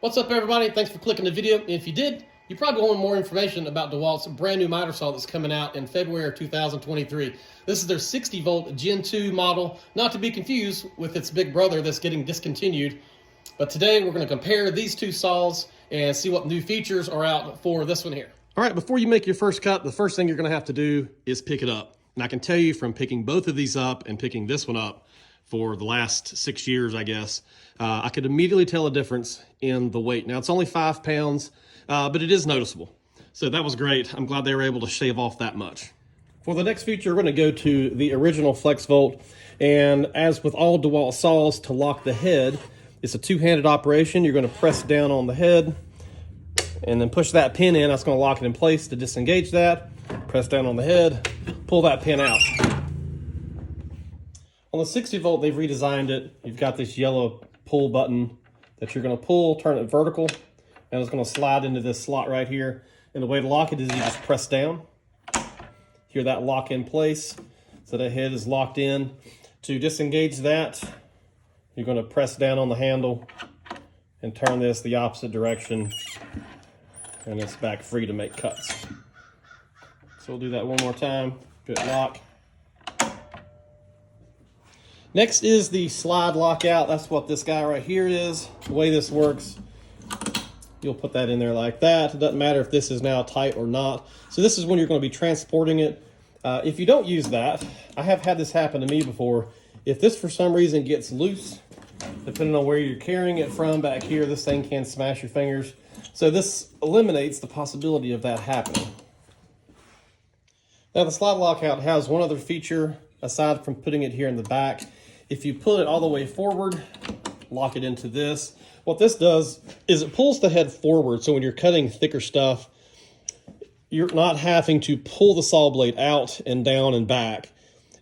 What's up, everybody? Thanks for clicking the video. If you did, you probably want more information about Dewalt's brand new miter saw that's coming out in February of 2023. This is their 60 volt Gen 2 model, not to be confused with its big brother that's getting discontinued. But today we're going to compare these two saws and see what new features are out for this one here. All right, before you make your first cut, the first thing you're going to have to do is pick it up. And I can tell you from picking both of these up and picking this one up for the last 6 years, I guess, I could immediately tell a difference in the weight. Now, it's only 5 pounds, but it is noticeable. So that was great. I'm glad they were able to shave off that much. For the next feature, we're going to go to the original flex volt. And as with all Dewalt saws, to lock the head, it's a two-handed operation. You're going to press down on the head and then push that pin in. That's going to lock it in place. To disengage that, press down on the head, pull that pin out. On the 60 volt, they've redesigned it. You've got this yellow pull button that you're going to pull, turn it vertical, and it's going to slide into this slot right here. And the way to lock it is you just press down. Hear that lock in place. So the head is locked in. To disengage that, you're going to press down on the handle and turn this the opposite direction, and it's back free to make cuts. So we'll do that one more time. Good lock. Next is the slide lockout. That's what this guy right here is. The way this works, you'll put that in there like that. It doesn't matter if this is now tight or not. So this is when you're going to be transporting it. If you don't use that, I have had this happen to me before. If this for some reason gets loose, depending on where you're carrying it from back here, this thing can smash your fingers. So this eliminates the possibility of that happening. Now the slide lockout has one other feature aside from putting it here in the back. If you pull it all the way forward, lock it into this. What this does is it pulls the head forward, so when you're cutting thicker stuff, you're not having to pull the saw blade out and down and back.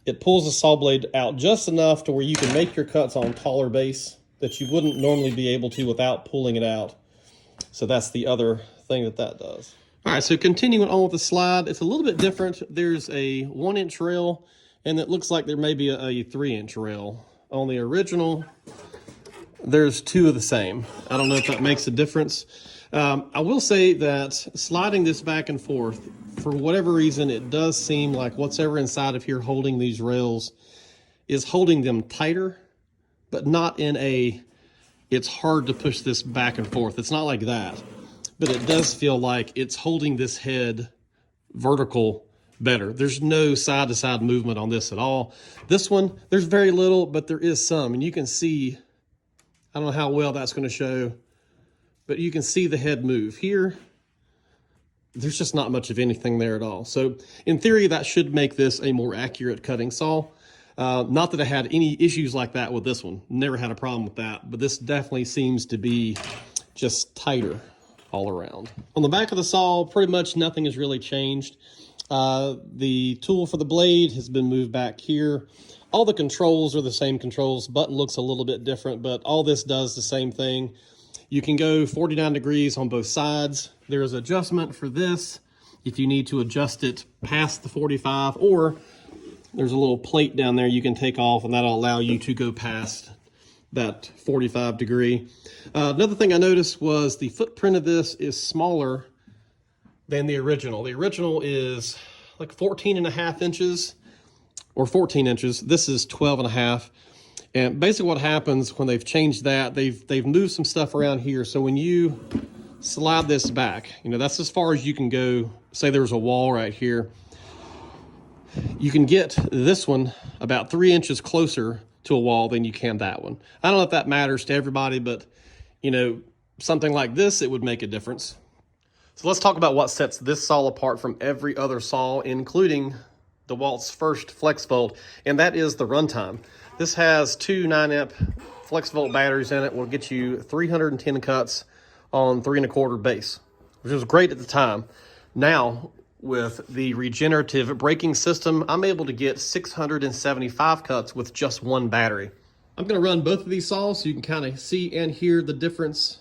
It pulls the saw blade out just enough to where you can make your cuts on taller base that you wouldn't normally be able to without pulling it out. So that's the other thing that does. All right, so continuing on with the slide, it's a little bit different. There's a 1-inch rail, and it looks like there may be a 3-inch rail. On the original, there's 2 of the same. I don't know if that makes a difference. I will say that sliding this back and forth, for whatever reason, it does seem like whatever inside of here holding these rails is holding them tighter, but not in a, it's hard to push this back and forth. It's not like that, but it does feel like it's holding this head vertical better. There's no side-to-side movement on this at all. This one, there's very little, but there is some. And you can see, I don't know how well that's going to show, but you can see the head move. Here, there's just not much of anything there at all. So in theory, that should make this a more accurate cutting saw. Not that I had any issues like that with this one. Never had a problem with that, but this definitely seems to be just tighter all around. On the back of the saw, pretty much nothing has really changed. The tool for the blade has been moved back here. All the controls are the same controls. Button looks a little bit different, but all this does the same thing. You can go 49 degrees on both sides. There's adjustment for this if you need to adjust it past the 45, or there's a little plate down there you can take off, and that'll allow you to go past that 45 degree. Another thing I noticed was the footprint of this is smaller than the original. The original is like 14.5 inches or 14 inches. This is 12.5. And basically what happens when they've changed that, they've moved some stuff around here. So when you slide this back, you know, that's as far as you can go. Say there's a wall right here. You can get this one about 3 inches closer to a wall than you can that one. I don't know if that matters to everybody, but you know, something like this, it would make a difference. So let's talk about what sets this saw apart from every other saw, including Dewalt's first flex volt, and that is the runtime. This has 2 9-amp flex volt batteries in it. Will get you 310 cuts on 3 1/4 base, which was great at the time. Now, with the regenerative braking system, I'm able to get 675 cuts with just 1 battery. I'm going to run both of these saws so you can kind of see and hear the difference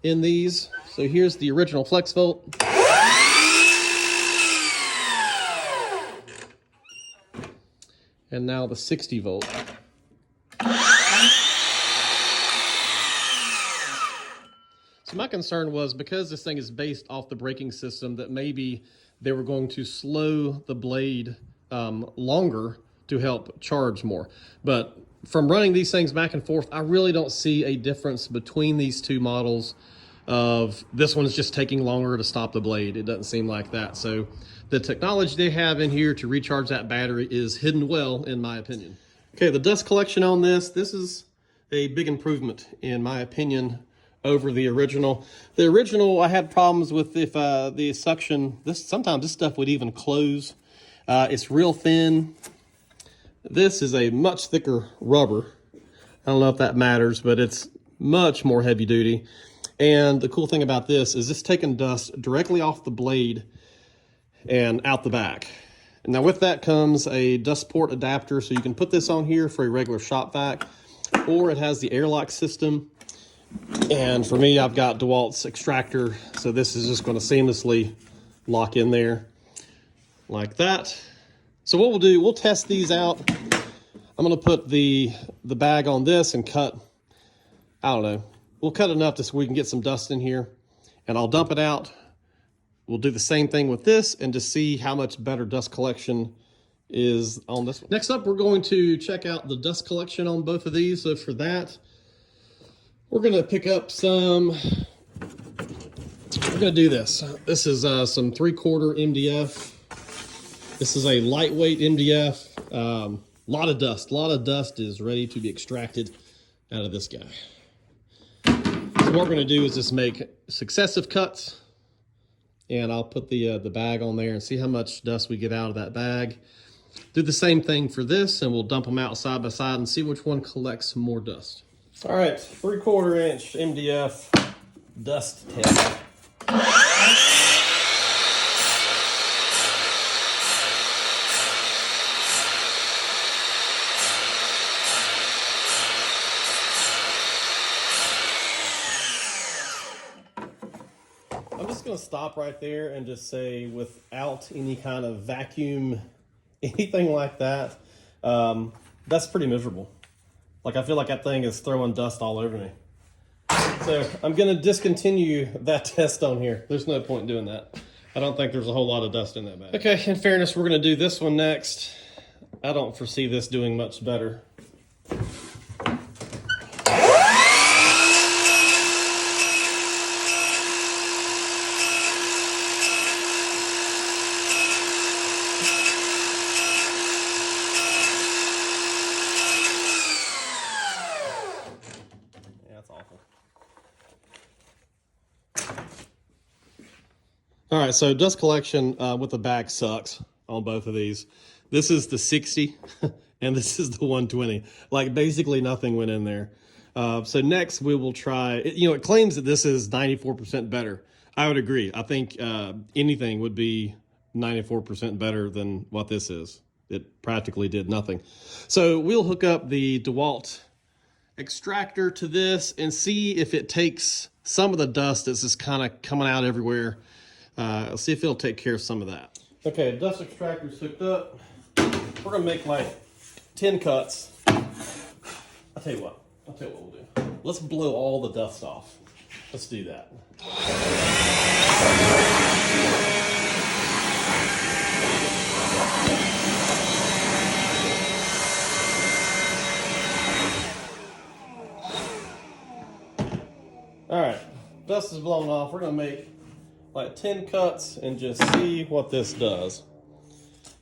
in these. So here's the original flex volt. And now the 60 volt. So my concern was, because this thing is based off the braking system, that maybe they were going to slow the blade longer to help charge more. But from running these things back and forth, I really don't see a difference between these two models. Of this one's just taking longer to stop the blade. It doesn't seem like that. So the technology they have in here to recharge that battery is hidden well, in my opinion. Okay, the dust collection on this is a big improvement, in my opinion, over the original. The original, I had problems with if the suction, sometimes this stuff would even close. It's real thin. This is a much thicker rubber. I don't know if that matters, but it's much more heavy duty. And the cool thing about this is it's taking dust directly off the blade and out the back. Now with that comes a dust port adapter, so you can put this on here for a regular shop vac, or it has the airlock system. And for me, I've got Dewalt's extractor, so this is just going to seamlessly lock in there like that. So what we'll do, we'll test these out. I'm going to put the bag on this and cut, I don't know, we'll cut enough so we can get some dust in here, and I'll dump it out. We'll do the same thing with this and just see how much better dust collection is on this one. Next up, we're going to check out the dust collection on both of these. So for that, we're going to pick up some, we're going to do this. This is some 3/4 MDF. This is a lightweight MDF. A lot of dust is ready to be extracted out of this guy. So what we're going to do is just make successive cuts, and I'll put the bag on there and see how much dust we get out of that bag. Do the same thing for this, and we'll dump them out side by side and see which one collects more dust. All right, 3/4 inch MDF dust test. I'm just going to stop right there and just say, without any kind of vacuum, anything like that, that's pretty miserable. Like, I feel like that thing is throwing dust all over me. So I'm going to discontinue that test on here. There's no point in doing that. I don't think there's a whole lot of dust in that bag. Okay, in fairness, we're going to do this one next. I don't foresee this doing much better. All right, so dust collection with the bag sucks on both of these. This is the 60 and this is the 120. Like, basically nothing went in there. So next we will try, it claims that this is 94% better. I would agree. I think anything would be 94% better than what this is. It practically did nothing. So we'll hook up the Dewalt extractor to this and see if it takes some of the dust that's just kind of coming out everywhere. Let's see if it'll take care of some of that. Okay, dust extractor's hooked up. We're gonna make like 10 cuts. I'll tell you what we'll do. Let's blow all the dust off. Let's do that. All right, dust is blown off. We're gonna make like 10 cuts and just see what this does.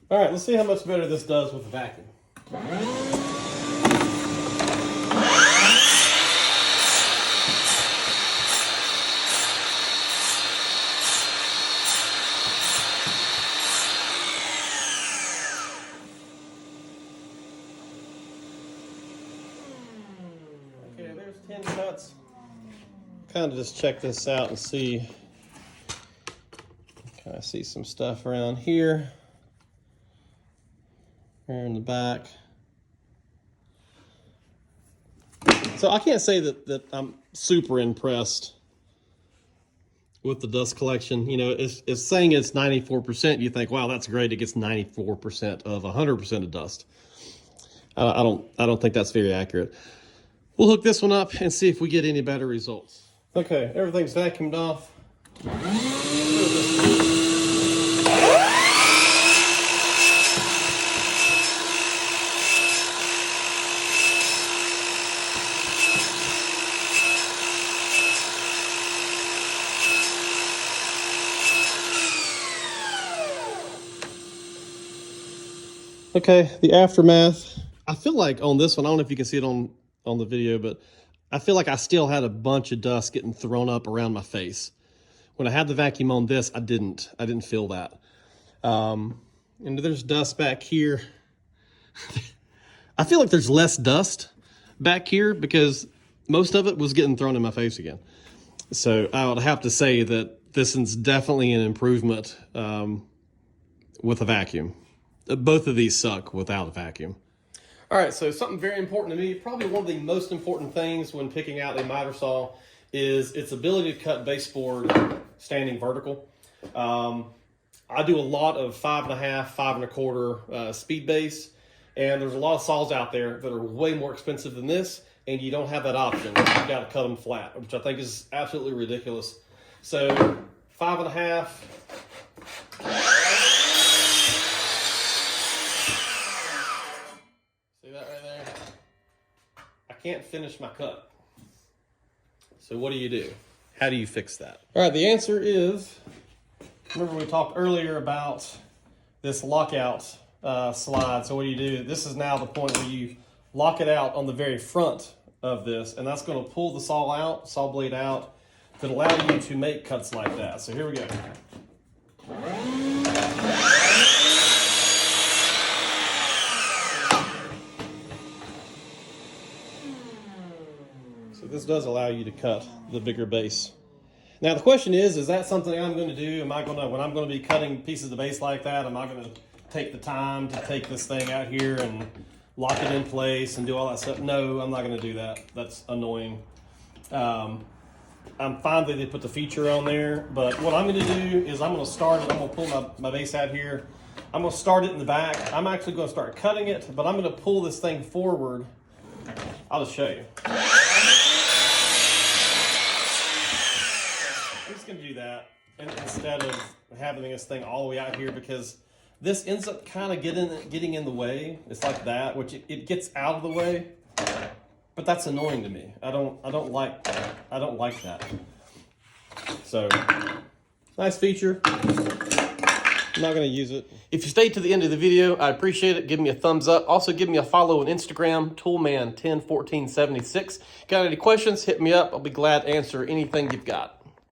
All right, let's see how much better this does with the vacuum. Okay, there's 10 cuts. Kind of just check this out and see. I see some stuff around here in the back. So I can't say that I'm super impressed with the dust collection. It's saying it's 94%. You think, wow, that's great. It gets 94% of 100% of dust. I don't think that's very accurate. We'll hook this one up and see if we get any better results. Okay, everything's vacuumed off. Okay, the aftermath. I feel like on this one, I don't know if you can see it on the video, but I feel like I still had a bunch of dust getting thrown up around my face. When I had the vacuum on this, I didn't feel that. And there's dust back here. I feel like there's less dust back here because most of it was getting thrown in my face again. So I would have to say that this is definitely an improvement with a vacuum. Both of these suck without a vacuum. All right, so something very important to me, probably one of the most important things when picking out a Mitersaw is its ability to cut baseboard standing vertical. I do a lot of 5.5, 5.25 speed base, and there's a lot of saws out there that are way more expensive than this, and you don't have that option. You've got to cut them flat, which I think is absolutely ridiculous. So 5.5. See that right there? I can't finish my cut. So what do? How do you fix that? All right, the answer is, remember we talked earlier about this lockout slide. So what do? This is now the point where you lock it out on the very front of this, and that's going to pull the saw blade out that allow you to make cuts like that. So here we go. So this does allow you to cut the bigger base. Now the question is that something I'm going to do? When I'm going to be cutting pieces of base like that, am I going to take the time to take this thing out here and lock it in place and do all that stuff? No, I'm not going to do that. That's annoying. I'm fine that they put the feature on there, but what I'm going to do is I'm going to start it. I'm going to pull my base out here. I'm going to start it in the back. I'm actually going to start cutting it, but I'm going to pull this thing forward. I'll just show you. I'm just going to do that instead of having this thing all the way out here, because this ends up kind of getting in the way. It's like that, which it gets out of the way, but that's annoying to me. I don't like that. So nice feature. I'm not going to use it. If you stayed to the end of the video, I appreciate it. Give me a thumbs up. Also, give me a follow on Instagram, Toolman101476. Got any questions? Hit me up. I'll be glad to answer anything you've got.